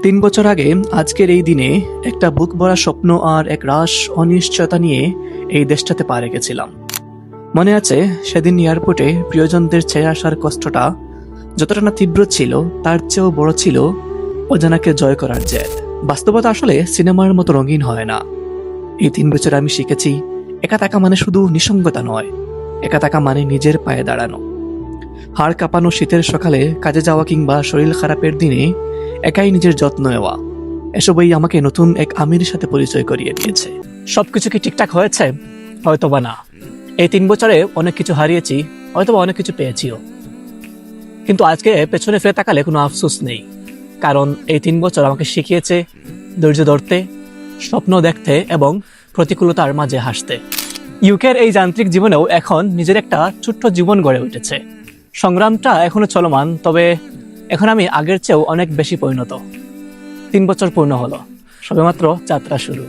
3 বছর আগে আজকের এই দিনে একটা বুক ভরা স্বপ্ন আর এক রাশ অনিশ্চয়তা নিয়ে এই দেশটাতে পা রেখেছিলাম। মনে আছে সেদিন এয়ারপোর্টে প্রিয়জনদের ছেড়ে আসার কষ্টটা যতটা না তীব্র ছিল তার চেয়েও বড় ছিল অজানাকে জয় করার জেদ। বাস্তবতা আসলে সিনেমার মতো রঙিন হয় না। এই 3 বছরে আমি শিখেছি একা থাকা মানে শুধু নিঃসঙ্গতা নয়, একা থাকা মানে নিজের পায়ে দাঁড়ানো। হাড় কাঁপানো শীতের সকালে কাজে যাওয়া কিংবা শরীর খারাপের দিনে একাই নিজের যত্ন নেওয়া, এসবই আমাকে নতুন এক আমির সাথে পরিচয় করিয়ে দিয়েছে। সবকিছু কি ঠিকঠাক হয়েছে? হয়তোবা না। এই 3 বছরে অনেক কিছু হারিয়েছি, হয়তোবা অনেক কিছু পেয়েছিও, কিন্তু আজকে পেছনে ফিরে তাকালে কোনো আফসোস নেই। কারণ এই 3 বছর আমাকে শিখিয়েছে ধৈর্য ধরতে, স্বপ্ন দেখতে এবং প্রতিকূলতার মাঝে হাসতে। ইউকের এই যান্ত্রিক জীবনেও এখন নিজের একটা ছোট্ট জীবন গড়ে উঠেছে। সংগ্রামটা এখনো চলমান, তবে এখন আমি আগের চেয়েও অনেক বেশি পরিণত। 3 বছর পূর্ণ হলো, সবেমাত্র যাত্রা শুরু।